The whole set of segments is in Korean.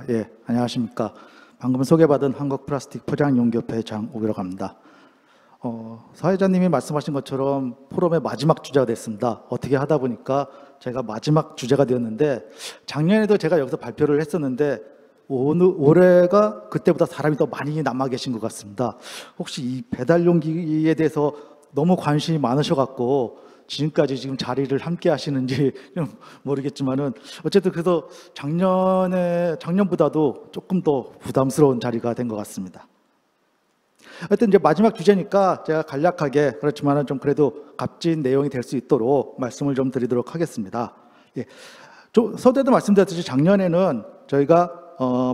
예, 안녕하십니까. 방금 소개받은 한국플라스틱포장용기협회 장옥이라고 합니다. 사회자님이 말씀하신 것처럼 포럼의 마지막 주제가 됐습니다. 어떻게 하다 보니까 제가 마지막 주제가 되었는데, 작년에도 제가 여기서 발표를 했었는데 올해가 그때보다 사람이 더 많이 남아 계신 것 같습니다. 혹시 이 배달용기에 대해서 너무 관심이 많으셔갖고 지금까지 지금 자리를 함께 하시는지 좀 모르겠지만은, 어쨌든 그래서 작년보다도 조금 더 부담스러운 자리가 된 것 같습니다. 하여튼 이제 마지막 주제니까 제가 간략하게, 그렇지만은 좀 그래도 값진 내용이 될 수 있도록 말씀을 좀 드리도록 하겠습니다. 예. 서두에도 말씀드렸듯이 작년에는 저희가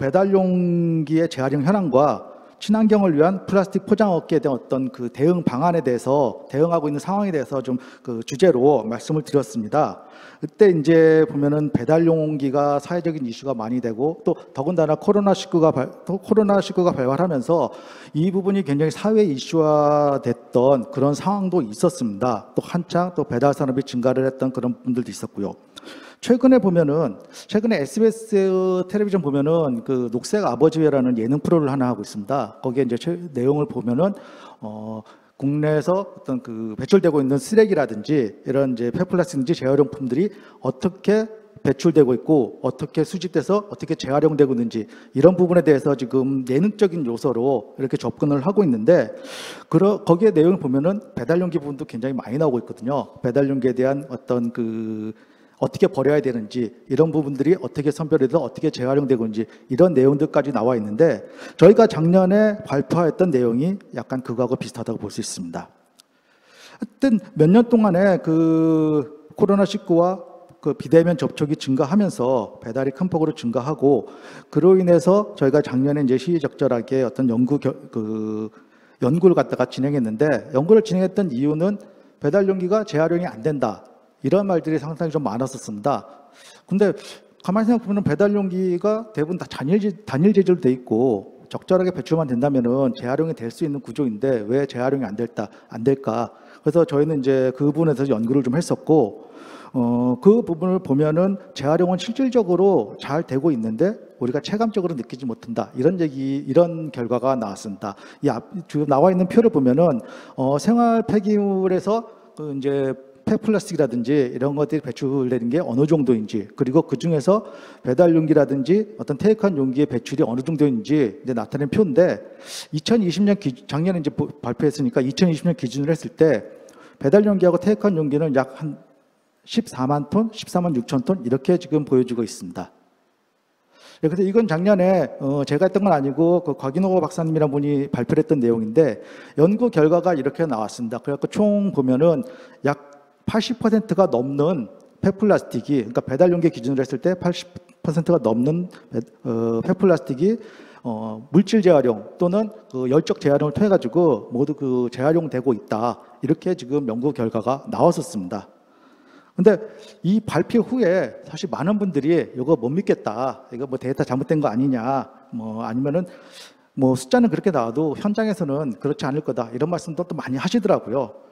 배달용기의 재활용 현황과 친환경을 위한 플라스틱 포장업계에 대한 어떤 그 대응 방안에 대해서, 대응하고 있는 상황에 대해서 좀 그 주제로 말씀을 드렸습니다. 그때 이제 보면은 배달용기가 사회적인 이슈가 많이 되고, 또 더군다나 코로나19가 발발하면서 이 부분이 굉장히 사회 이슈화 됐던 그런 상황도 있었습니다. 또 한창 또 배달 산업이 증가를 했던 그런 분들도 있었고요. 최근에 SBS 텔레비전 보면은 그 녹색 아버지회라는 예능 프로를 하나 하고 있습니다. 거기에 이제 내용을 보면은 국내에서 어떤 그 배출되고 있는 쓰레기라든지 이런 이제 폐플라스틱인지 재활용품들이 어떻게 배출되고 있고 어떻게 수집돼서 어떻게 재활용되고 있는지, 이런 부분에 대해서 지금 예능적인 요소로 이렇게 접근을 하고 있는데, 거기에 내용을 보면은 배달용기 부분도 굉장히 많이 나오고 있거든요. 배달용기에 대한 어떤 어떻게 버려야 되는지, 이런 부분들이 어떻게 선별해서 어떻게 재활용되고 있는지, 이런 내용들까지 나와 있는데, 저희가 작년에 발표했던 내용이 약간 그거하고 비슷하다고 볼 수 있습니다. 하여튼 몇 년 동안에 그 코로나19와 그 비대면 접촉이 증가하면서 배달이 큰 폭으로 증가하고, 그로 인해서 저희가 작년에 이제 시의적절하게 어떤 연구를 갖다가 진행했는데, 연구를 진행했던 이유는 배달용기가 재활용이 안 된다, 이런 말들이 상당히 좀 많았었습니다. 근데 가만히 생각해보면 배달용기가 대부분 다 단일 재질로 돼 있고 적절하게 배출만 된다면은 재활용이 될 수 있는 구조인데 왜 재활용이 안 될까? 그래서 저희는 이제 그 부분에서 연구를 좀 했었고, 그 부분을 보면은 재활용은 실질적으로 잘 되고 있는데 우리가 체감적으로 느끼지 못한다, 이런 결과가 나왔습니다. 지금 나와 있는 표를 보면은 생활 폐기물에서 이제 폐플라스틱이라든지 이런 것들이 배출되는 게 어느 정도인지, 그리고 그 중에서 배달용기라든지 어떤 테이크아웃 용기의 배출이 어느 정도인지 이제 나타낸 표인데, 2020년 작년에 이제 발표했으니까 2020년 기준으로 했을 때 배달용기하고 테이크아웃 용기는 약 한 14만 톤, 14만 6천 톤 이렇게 지금 보여주고 있습니다. 그래서 이건 작년에 제가 했던 건 아니고 그 곽인호 박사님이란 분이 발표를 했던 내용인데, 연구 결과가 이렇게 나왔습니다. 그래서 총 보면은 약 80%가 넘는 폐플라스틱이, 그러니까 배달용기 기준으로 했을 때 80%가 넘는 폐플라스틱이 물질 재활용 또는 그 열적 재활용을 통해 가지고 모두 그 재활용되고 있다, 이렇게 지금 연구 결과가 나왔었습니다. 근데 이 발표 후에 사실 많은 분들이 이거 못 믿겠다, 이거 뭐 데이터 잘못된 거 아니냐, 아니면은 숫자는 그렇게 나와도 현장에서는 그렇지 않을 거다, 이런 말씀도 또 많이 하시더라고요.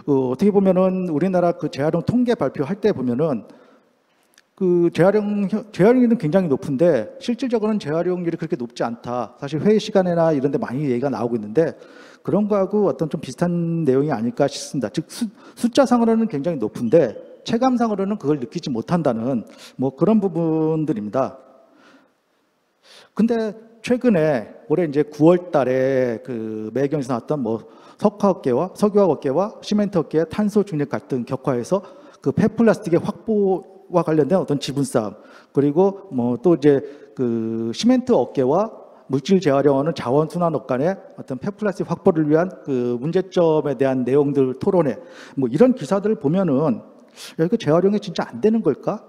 어떻게 보면은 우리나라 그 재활용 통계 발표할 때 보면은 그 재활용률은 굉장히 높은데 실질적으로는 재활용률이 그렇게 높지 않다, 사실 회의 시간이나 이런 데 많이 얘기가 나오고 있는데, 그런 거하고 어떤 좀 비슷한 내용이 아닐까 싶습니다. 즉 숫자상으로는 굉장히 높은데 체감상으로는 그걸 느끼지 못한다는 그런 부분들입니다. 근데 최근에 올해 이제 9월 달에 그 매경에서 나왔던 석유화학업계와 시멘트업계의 탄소 중립 갈등 격화해서 그 폐플라스틱의 확보와 관련된 어떤 지분 싸움, 그리고 또 이제 그 시멘트 업계와 물질 재활용하는 자원순환업 간의 어떤 폐플라스틱 확보를 위한 그 문제점에 대한 내용들 토론회, 이런 기사들을 보면은 이거 재활용이 진짜 안 되는 걸까?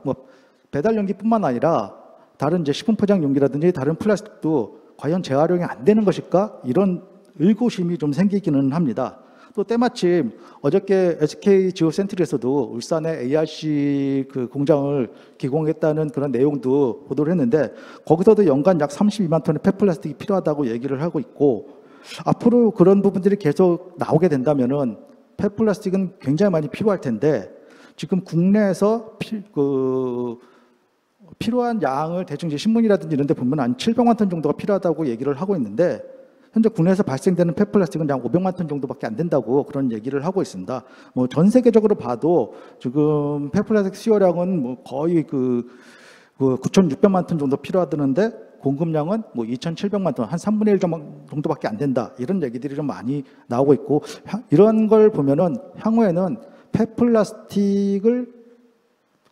배달용기뿐만 아니라 다른 이제 식품 포장 용기라든지 다른 플라스틱도 과연 재활용이 안 되는 것일까? 이런 의구심이 좀 생기기는 합니다. 또 때마침 어저께 SK 지오센트리에서도 울산에 ARC 그 공장을 기공했다는 그런 내용도 보도를 했는데, 거기서도 연간 약 32만 톤의 폐플라스틱이 필요하다고 얘기를 하고 있고, 앞으로 그런 부분들이 계속 나오게 된다면은 폐플라스틱은 굉장히 많이 필요할 텐데, 지금 국내에서 필요한 양을 대충 이제 신문이라든지 이런 데 보면 한 700만 톤 정도가 필요하다고 얘기를 하고 있는데 현재 국내에서 발생되는 폐플라스틱은 약 500만 톤 정도밖에 안 된다고 그런 얘기를 하고 있습니다. 뭐 전 세계적으로 봐도 지금 폐플라스틱 수요량은 뭐 거의 그 9,600만 톤 정도 필요하다는데 공급량은 뭐 2,700만 톤, 한 3분의 1 정도밖에 안 된다. 이런 얘기들이 좀 많이 나오고 있고 이런 걸 보면은 향후에는 폐플라스틱을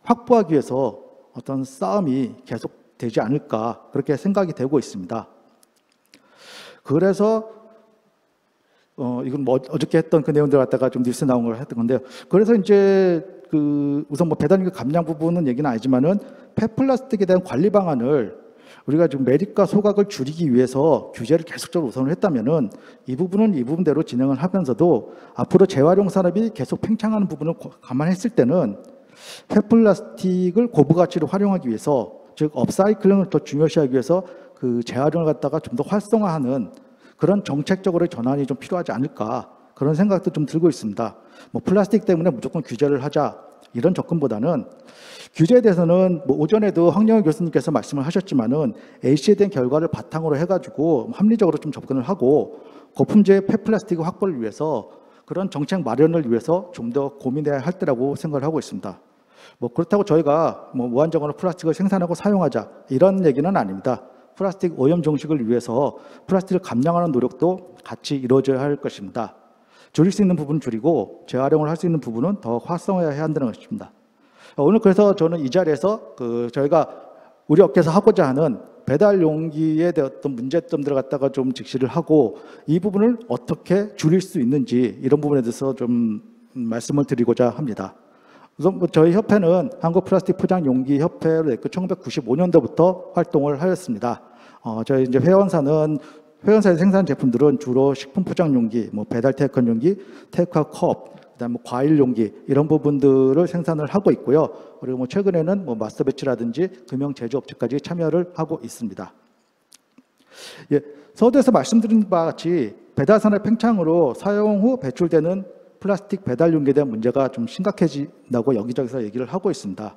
확보하기 위해서 어떤 싸움이 계속되지 않을까 그렇게 생각이 되고 있습니다. 그래서 이건 뭐 어저께 했던 그 내용들 갖다가 좀 뉴스에 나온 걸 했던 건데요. 그래서 이제 우선 뭐 배달용기 감량 부분은 얘기는 아니지만은 폐플라스틱에 대한 관리 방안을 우리가 지금 매립과 소각을 줄이기 위해서 규제를 계속적으로 우선을 했다면은 이 부분은 이 부분대로 진행을 하면서도 앞으로 재활용 산업이 계속 팽창하는 부분을 감안했을 때는 폐플라스틱을 고부 가치로 활용하기 위해서 즉 업사이클링을 더 중요시하기 위해서 그 재활용을 갖다가 좀 더 활성화하는 그런 정책적으로의 전환이 좀 필요하지 않을까 그런 생각도 좀 들고 있습니다. 뭐 플라스틱 때문에 무조건 규제를 하자 이런 접근보다는 규제에 대해서는 뭐 오전에도 황영일 교수님께서 말씀을 하셨지만은 AC에 대한 결과를 바탕으로 해가지고 합리적으로 좀 접근을 하고 고품질 폐플라스틱 확보를 위해서 그런 정책 마련을 위해서 좀 더 고민해야 할 때라고 생각을 하고 있습니다. 뭐 그렇다고 저희가 뭐 무한정으로 플라스틱을 생산하고 사용하자 이런 얘기는 아닙니다. 플라스틱 오염 종식을 위해서 플라스틱을 감량하는 노력도 같이 이루어져야 할 것입니다. 줄일 수 있는 부분은 줄이고 재활용을 할 수 있는 부분은 더 활성화해야 한다는 것입니다. 오늘 그래서 저는 이 자리에서 저희가 우리 업계에서 하고자 하는 배달 용기에 대한 어떤 문제점들을 갖다가 좀 직시를 하고 이 부분을 어떻게 줄일 수 있는지 이런 부분에 대해서 좀 말씀을 드리고자 합니다. 우선 뭐 저희 협회는 한국 플라스틱 포장 용기 협회로 됐고 1995년도부터 활동을 하였습니다. 저희 이제 회원사의 생산 제품들은 주로 식품 포장 용기, 뭐 배달 테이크아웃 용기, 테이크아웃 컵, 그다음에 뭐 과일 용기 이런 부분들을 생산을 하고 있고요. 그리고 뭐 최근에는 뭐 마스터 배치라든지 금형 제조업체까지 참여를 하고 있습니다. 예, 서두에서 말씀드린 바와 같이 배달 산업 팽창으로 사용 후 배출되는 플라스틱 배달 용기에 대한 문제가 좀 심각해진다고 여기저기서 얘기를 하고 있습니다.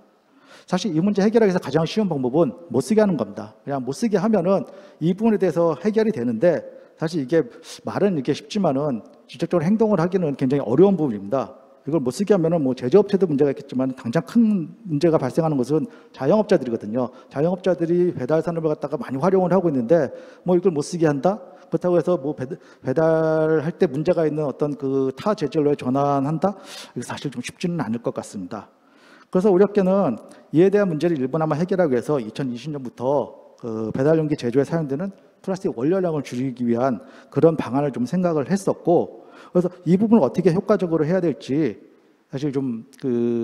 사실 이 문제 해결하기 위해서 가장 쉬운 방법은 못 쓰게 하는 겁니다. 그냥 못 쓰게 하면은 이 부분에 대해서 해결이 되는데 사실 이게 말은 이렇게 쉽지만은 직접적으로 행동을 하기는 굉장히 어려운 부분입니다. 이걸 못 쓰게 하면은 뭐 제조업체도 문제가 있겠지만 당장 큰 문제가 발생하는 것은 자영업자들이거든요. 자영업자들이 배달 산업을 갖다가 많이 활용을 하고 있는데 뭐 이걸 못 쓰게 한다? 그렇다고 해서 뭐 배달할 때 문제가 있는 어떤 그 타 재질로에 전환한다? 이거 사실 좀 쉽지는 않을 것 같습니다. 그래서 우리 업계는 이에 대한 문제를 일부나마 해결하기 위해서 2020년부터 그 배달용기 제조에 사용되는 플라스틱 원료량을 줄이기 위한 그런 방안을 좀 생각을 했었고, 그래서 이 부분을 어떻게 효과적으로 해야 될지 사실 좀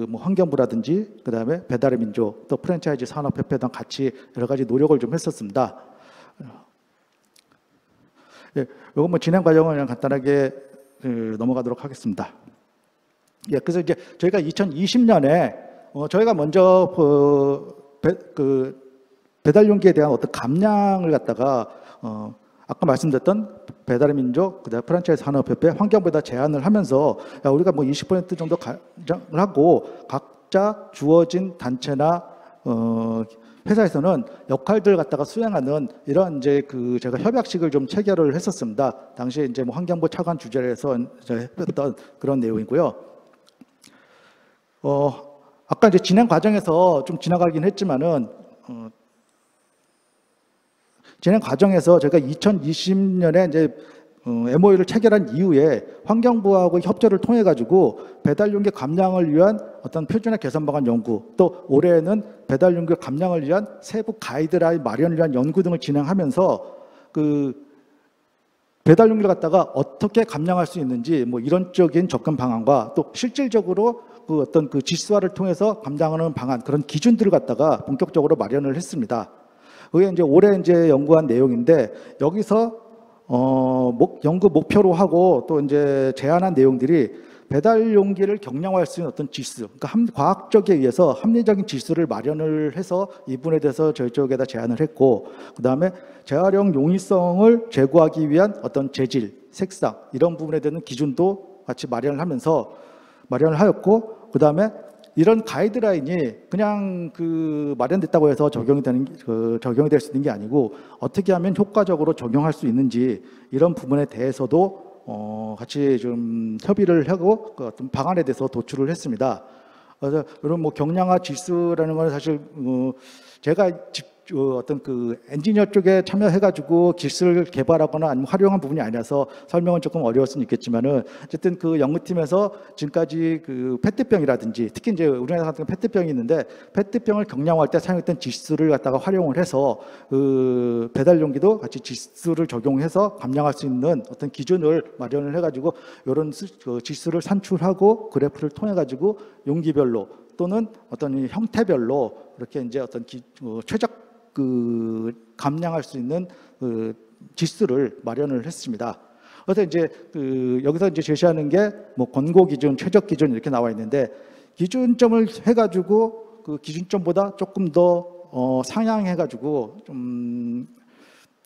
뭐 환경부라든지 그다음에 배달의 민족 또 프랜차이즈 산업협회랑 같이 여러 가지 노력을 좀 했었습니다. 예, 이건 뭐 진행 과정을 그냥 간단하게 넘어가도록 하겠습니다. 예, 그래서 이제 저희가 2020년에 저희가 먼저 배달 용기에 대한 어떤 감량을 갖다가 아까 말씀드렸던 배달의 민족, 그다음 프랜차이즈 산업협회, 환경부에다 제안을 하면서 야, 우리가 뭐 20% 정도 감량을 하고 각자 주어진 단체나 회사에서는 역할들 갖다가 수행하는 이런 이제 제가 협약식을 좀 체결을 했었습니다. 당시에 이제 뭐 환경부 차관 주재를 해서 했던 그런 내용이고요. 아까 이제 진행 과정에서 좀 지나가긴 했지만은 진행 과정에서 제가 2020년에 이제 MOU를 체결한 이후에 환경부하고 협조를 통해 가지고 배달 용기 감량을 위한 어떤 표준화 개선 방안 연구, 또 올해에는 배달 용기 감량을 위한 세부 가이드라인 마련을 위한 연구 등을 진행하면서 배달 용기를 갖다가 어떻게 감량할 수 있는지 뭐 이론적인 접근 방안과 또 실질적으로 어떤 지수화를 통해서 감량하는 방안, 그런 기준들을 갖다가 본격적으로 마련을 했습니다. 그게 이제 올해 이제 연구한 내용인데 여기서 연구 목표로 하고 또 이제 제안한 내용들이 배달 용기를 경량화할 수 있는 어떤 지수, 그러니까 과학적에 의해서 합리적인 지수를 마련을 해서 이 부분에 대해서 저희 쪽에다 제안을 했고, 그 다음에 재활용 용이성을 제고하기 위한 어떤 재질, 색상 이런 부분에 대한 기준도 같이 마련을 하였고, 그 다음에 이런 가이드라인이 그냥 그 마련됐다고 해서 적용이 될 수 있는 게 아니고 어떻게 하면 효과적으로 적용할 수 있는지 이런 부분에 대해서도 같이 좀 협의를 하고 그 어떤 방안에 대해서 도출을 했습니다. 그래서 이런 뭐 경량화 지수라는 건 사실 제가 어떤 그 엔지니어 쪽에 참여해가지고 기술을 개발하거나 아니면 활용한 부분이 아니라서 설명은 조금 어려울 수는 있겠지만은 어쨌든 그 연구팀에서 지금까지 그 페트병이라든지 특히 이제 우리나라 같은 페트병이 있는데 페트병을 경량화할 때 사용했던 지수를 갖다가 활용을 해서 그 배달 용기도 같이 지수를 적용해서 감량할 수 있는 어떤 기준을 마련을 해가지고 이런 지수를 산출하고 그래프를 통해 가지고 용기별로 또는 어떤 형태별로 이렇게 이제 어떤 최적 그 감량할 수 있는 그 지수를 마련을 했습니다. 그래서 이제 여기서 이제 제시하는 게 뭐 권고 기준, 최적 기준 이렇게 나와 있는데 기준점을 해가지고 그 기준점보다 조금 더 상향해가지고 좀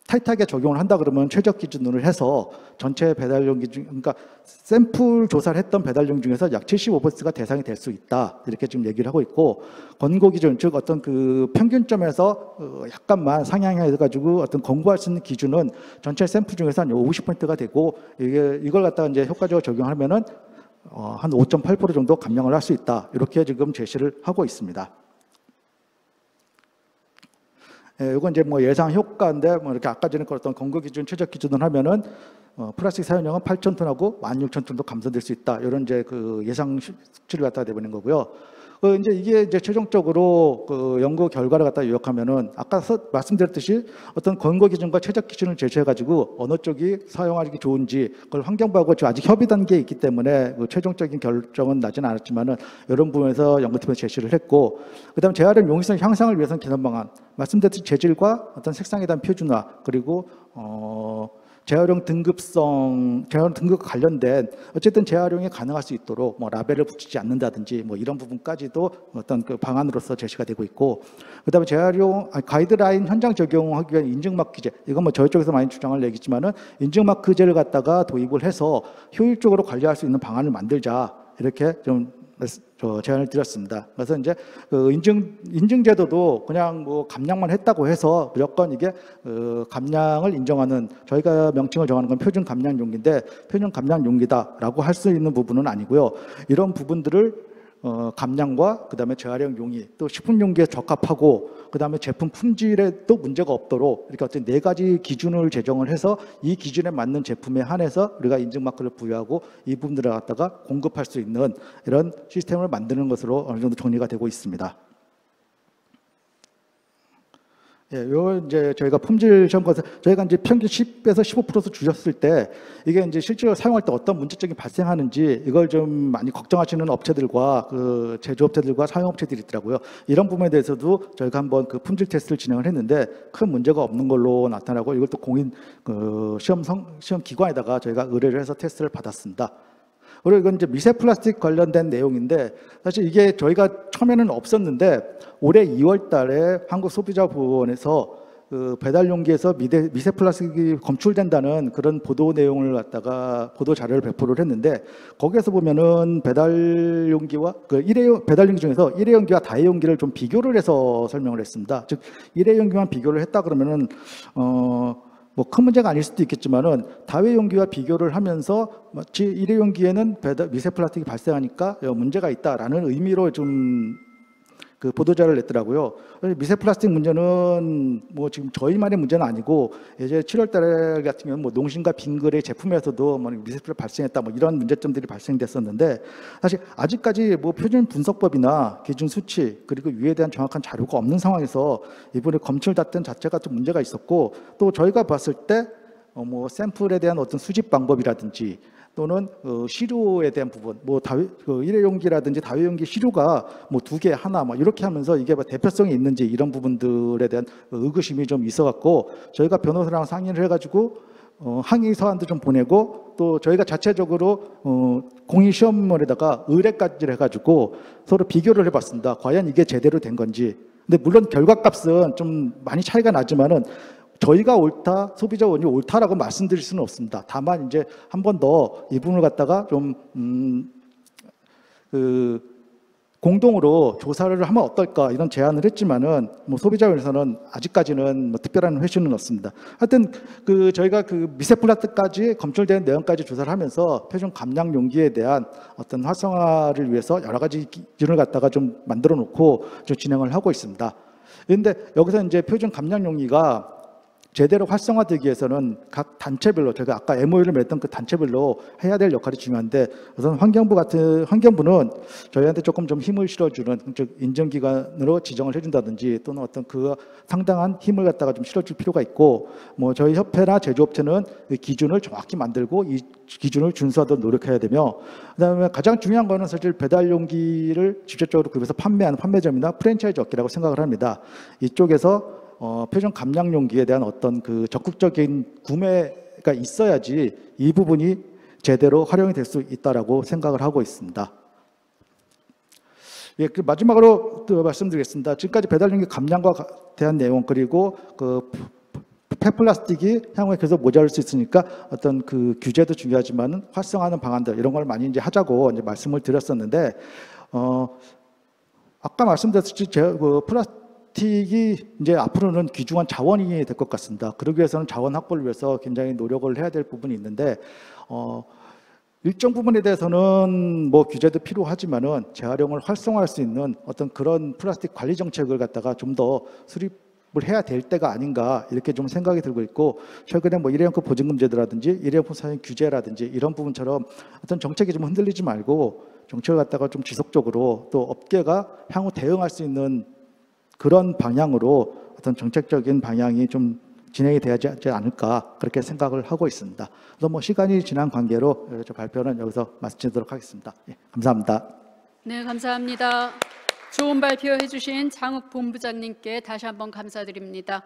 타이트하게 적용을 한다 그러면 최적 기준으로 해서 전체 배달용 기준, 그러니까 샘플 조사를 했던 배달용 중에서 약 75%가 대상이 될 수 있다 이렇게 지금 얘기를 하고 있고 권고 기준, 즉 어떤 그 평균점에서 약간만 상향해가지고 어떤 권고할 수 있는 기준은 전체 샘플 중에서 한 50%가 되고 이걸 갖다가 이제 효과적으로 적용하면은 한 5.8% 정도 감량을 할 수 있다 이렇게 지금 제시를 하고 있습니다. 이건 이제 뭐 예상 효과인데 뭐 이렇게 아까 전에 어떤 권고 기준, 최적 기준을 하면은 플라스틱 사용량은 8,000톤하고 16,000톤도 감소될 수 있다. 이런 이제 그 예상 수치를 갖다 내보낸 거고요. 이제 이게 이제 최종적으로 그 연구 결과를 갖다 요약하면은 아까 말씀드렸듯이 어떤 권고 기준과 최적 기준을 제시해가지고 어느 쪽이 사용하기 좋은지 그걸 환경부하고 지금 아직 협의 단계에 있기 때문에 그 최종적인 결정은 나지는 않았지만은 이런 부분에서 연구팀에서 제시를 했고, 그다음 재활용 용이성 향상을 위해서는 개선 방안, 말씀드렸듯이 재질과 어떤 색상에 대한 표준화 그리고 재활용 등급 관련된 어쨌든 재활용이 가능할 수 있도록 뭐 라벨을 붙이지 않는다든지 뭐 이런 부분까지도 어떤 그 방안으로서 제시가 되고 있고, 그다음에 가이드라인 현장 적용하기 위한 인증마크제, 이건 뭐 저희 쪽에서 많이 주장을 내겠지만은 인증마크제를 갖다가 도입을 해서 효율적으로 관리할 수 있는 방안을 만들자 이렇게 좀 제안을 드렸습니다. 그래서 이제 그 인증제도도 그냥 뭐 감량만 했다고 해서 무조건 이게 감량을 인정하는, 저희가 명칭을 정하는 건 표준 감량 용기인데 표준 감량 용기다라고 할 수 있는 부분은 아니고요. 이런 부분들을 감량과 그다음에 재활용 용기 또 식품 용기에 적합하고 그다음에 제품 품질에도 문제가 없도록 이렇게 어떤 4가지 기준을 제정을 해서 이 기준에 맞는 제품에 한해서 우리가 인증 마크를 부여하고 이 부분들을 갖다가 공급할 수 있는 이런 시스템을 만드는 것으로 어느 정도 정리가 되고 있습니다. 예, 요 이제 저희가 품질 시험 검사, 저희가 이제 평균 10에서 15% 줄였을 때 이게 이제 실제로 사용할 때 어떤 문제점이 발생하는지 이걸 좀 많이 걱정하시는 업체들과 그 제조업체들과 사용업체들이 있더라고요. 이런 부분에 대해서도 저희가 한번 그 품질 테스트를 진행을 했는데 큰 문제가 없는 걸로 나타나고 이걸 또 공인 그 시험 기관에다가 저희가 의뢰를 해서 테스트를 받았습니다. 그리고 이건 이제 미세 플라스틱 관련된 내용인데 사실 이게 저희가 처음에는 없었는데 올해 2월 달에 한국소비자보호원에서 그 배달 용기에서 미세 플라스틱이 검출된다는 그런 보도 내용을 갖다가 보도 자료를 배포를 했는데 거기에서 보면은 배달 용기와 그 배달 용기 중에서 일회용기와 다회용기를 좀 비교를 해서 설명을 했습니다. 즉 일회용기만 비교를 했다 그러면은 뭐 큰 문제가 아닐 수도 있겠지만은 다회용기와 비교를 하면서 마치 일회용기에는 미세 플라스틱이 발생하니까 문제가 있다라는 의미로 좀 그 보도자를 냈더라고요. 미세 플라스틱 문제는 뭐 지금 저희만의 문제는 아니고 예전에 7월달에 같은 경우는 뭐 농심과 빙그레 제품에서도 뭐 미세 플라스틱 발생했다 뭐 이런 문제점들이 발생됐었는데 사실 아직까지 뭐 표준 분석법이나 기준 수치 그리고 위에 대한 정확한 자료가 없는 상황에서 이번에 검출 닷된 자체가 좀 문제가 있었고 또 저희가 봤을 때 뭐 샘플에 대한 어떤 수집 방법이라든지 또는 시료에 대한 부분, 뭐 일회용기라든지 다회용기 시료가 뭐 2개, 하나, 뭐 이렇게 하면서 이게 뭐 대표성이 있는지 이런 부분들에 대한 의구심이 좀 있어갖고 저희가 변호사랑 상의를 해가지고 항의 서한도 좀 보내고 또 저희가 자체적으로 공인 시험원에다가 의뢰까지 해가지고 서로 비교를 해봤습니다. 과연 이게 제대로 된 건지. 근데 물론 결과값은 좀 많이 차이가 나지만은. 저희가 옳다, 소비자원이 옳다라고 말씀드릴 수는 없습니다. 다만 이제 한 번 더 이 부분을 갖다가 좀 공동으로 조사를 하면 어떨까 이런 제안을 했지만은 뭐 소비자위원회에서는 아직까지는 뭐 특별한 회신은 없습니다. 하여튼 그 저희가 그 미세 플라스틱까지 검출된 내용까지 조사를 하면서 표준 감량 용기에 대한 어떤 활성화를 위해서 여러 가지 기준을 갖다가 좀 만들어 놓고 좀 진행을 하고 있습니다. 그런데 여기서 이제 표준 감량 용기가 제대로 활성화되기 위해서는 각 단체별로 제가 아까 MOU를 맺었던 그 단체별로 해야 될 역할이 중요한데 우선 환경부는 저희한테 조금 좀 힘을 실어주는 즉 인증기관으로 지정을 해준다든지 또는 어떤 그 상당한 힘을 갖다가 좀 실어줄 필요가 있고 뭐 저희 협회나 제조업체는 그 기준을 정확히 만들고 이 기준을 준수하도록 노력해야 되며 그다음에 가장 중요한 거는 사실 배달용기를 직접적으로 구입해서 판매하는 판매점이나 프랜차이즈 업계라고 생각을 합니다. 이쪽에서 표준 감량 용기에 대한 어떤 그 적극적인 구매가 있어야지 이 부분이 제대로 활용이 될 수 있다라고 생각을 하고 있습니다. 예, 그 마지막으로 또 말씀드리겠습니다. 지금까지 배달용기 감량과 대한 내용 그리고 그 폐플라스틱이 향후에 계속 모자랄 수 있으니까 어떤 그 규제도 중요하지만은 활성화하는 방안들 이런 걸 많이 이제 하자고 이제 말씀을 드렸었는데 아까 말씀드렸듯이 그 플라스틱이 이제 앞으로는 귀중한 자원이 될 것 같습니다. 그러기 위해서는 자원 확보를 위해서 굉장히 노력을 해야 될 부분이 있는데 일정 부분에 대해서는 뭐 규제도 필요하지만은 재활용을 활성화할 수 있는 어떤 그런 플라스틱 관리 정책을 갖다가 좀 더 수립을 해야 될 때가 아닌가 이렇게 좀 생각이 들고 있고 최근에 뭐 일회용품 보증금 제도라든지 일회용품 사용 규제라든지 이런 부분처럼 어떤 정책이 좀 흔들리지 말고 정책을 갖다가 좀 지속적으로 또 업계가 향후 대응할 수 있는 그런 방향으로 어떤 정책적인 방향이 좀 진행이 되지 않을까 그렇게 생각을 하고 있습니다. 그래서 뭐 시간이 지난 관계로 저 발표는 여기서 마치도록 하겠습니다. 예, 감사합니다. 네, 감사합니다. 좋은 발표해 주신 장욱 본부장님께 다시 한번 감사드립니다.